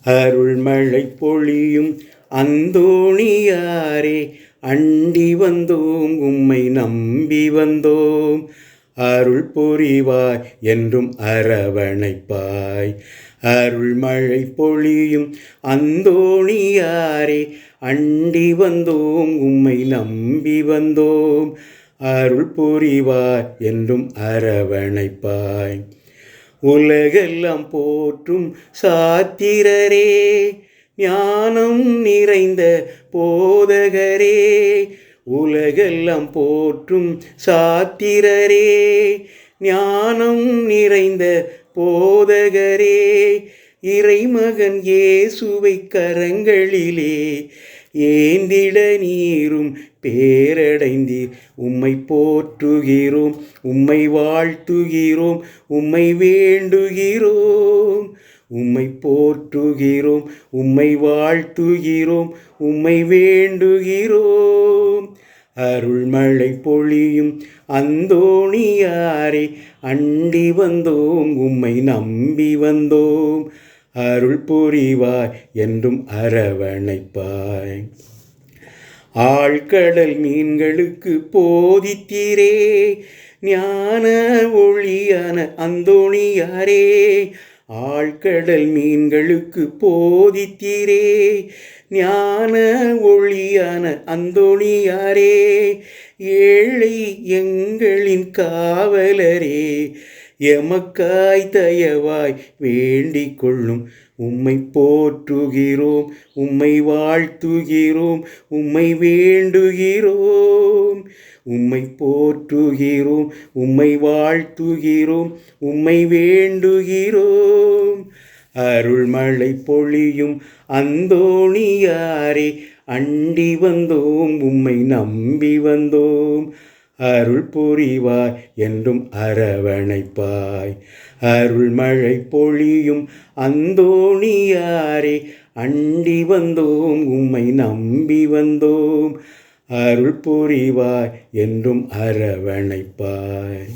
அருள்மழை பொழியும் அந்தோணியாரே, அண்டி வந்தோம் உம்மை நம்பி வந்தோம். அருள் புரிவாய் என்றும் அரவணைப்பாய். அருள்மழை பொழியும் அந்தோணியாரே, அண்டி வந்தோம் உம்மை நம்பி வந்தோம். அருள் புரிவாய் என்றும் அரவணைப்பாய். உலகெல்லாம் போற்றும் சாத்திரரே, ஞானம் நிறைந்த போதகரே. உலகெல்லாம் போற்றும் சாத்திரரே, ஞானம் நிறைந்த போதகரே. இறைமகன் இயேசுவை கரங்களிலே ஏந்திட நீரும் பேரடைந்தீர். உம்மை போற்றுகிறோம், உம்மை வாழ்த்துகிறோம், உம்மை வேண்டுகிறோம். உம்மை போற்றுகிறோம், உம்மை வாழ்த்துகிறோம், உம்மை வேண்டுகிறோம். அருள்மழை பொழியும் அந்தோணியாரே, அண்டி வந்தோம் உம்மை நம்பி வந்தோம். அருள் புரிவாய் என்றும் அரவணைப்பாய். ஆழ்கடல் மீன்களுக்கு போதித்தீரே, ஞான ஒளியான அந்தோணியாரே. ஆழ்கடல் மீன்களுக்கு போதித்தீரே, ஞான ஒளியான அந்தோணியாரே. ஏழை எங்களின் காவலரே, எமக்காய் தயவாய் வேண்டிக் கொள்ளும். உம்மை போற்றுகிறோம், உம்மை வாழ்த்துகிறோம், உம்மை வேண்டுகிறோம். உம்மை போற்றுகிறோம், உம்மை வாழ்த்துகிறோம், உம்மை வேண்டுகிறோம். அருள்மழை பொழியும் அந்தோணியாரே, அண்டி வந்தோம் உம்மை நம்பி வந்தோம். அருள் புரிவாய் என்றும் அரவணைப்பாய். அருள்மழை பொழியும் அந்தோணியாரே, அண்டி வந்தோம் உம்மை நம்பி வந்தோம். அருள் புரிவாய் என்றும் அரவணைப்பாய்.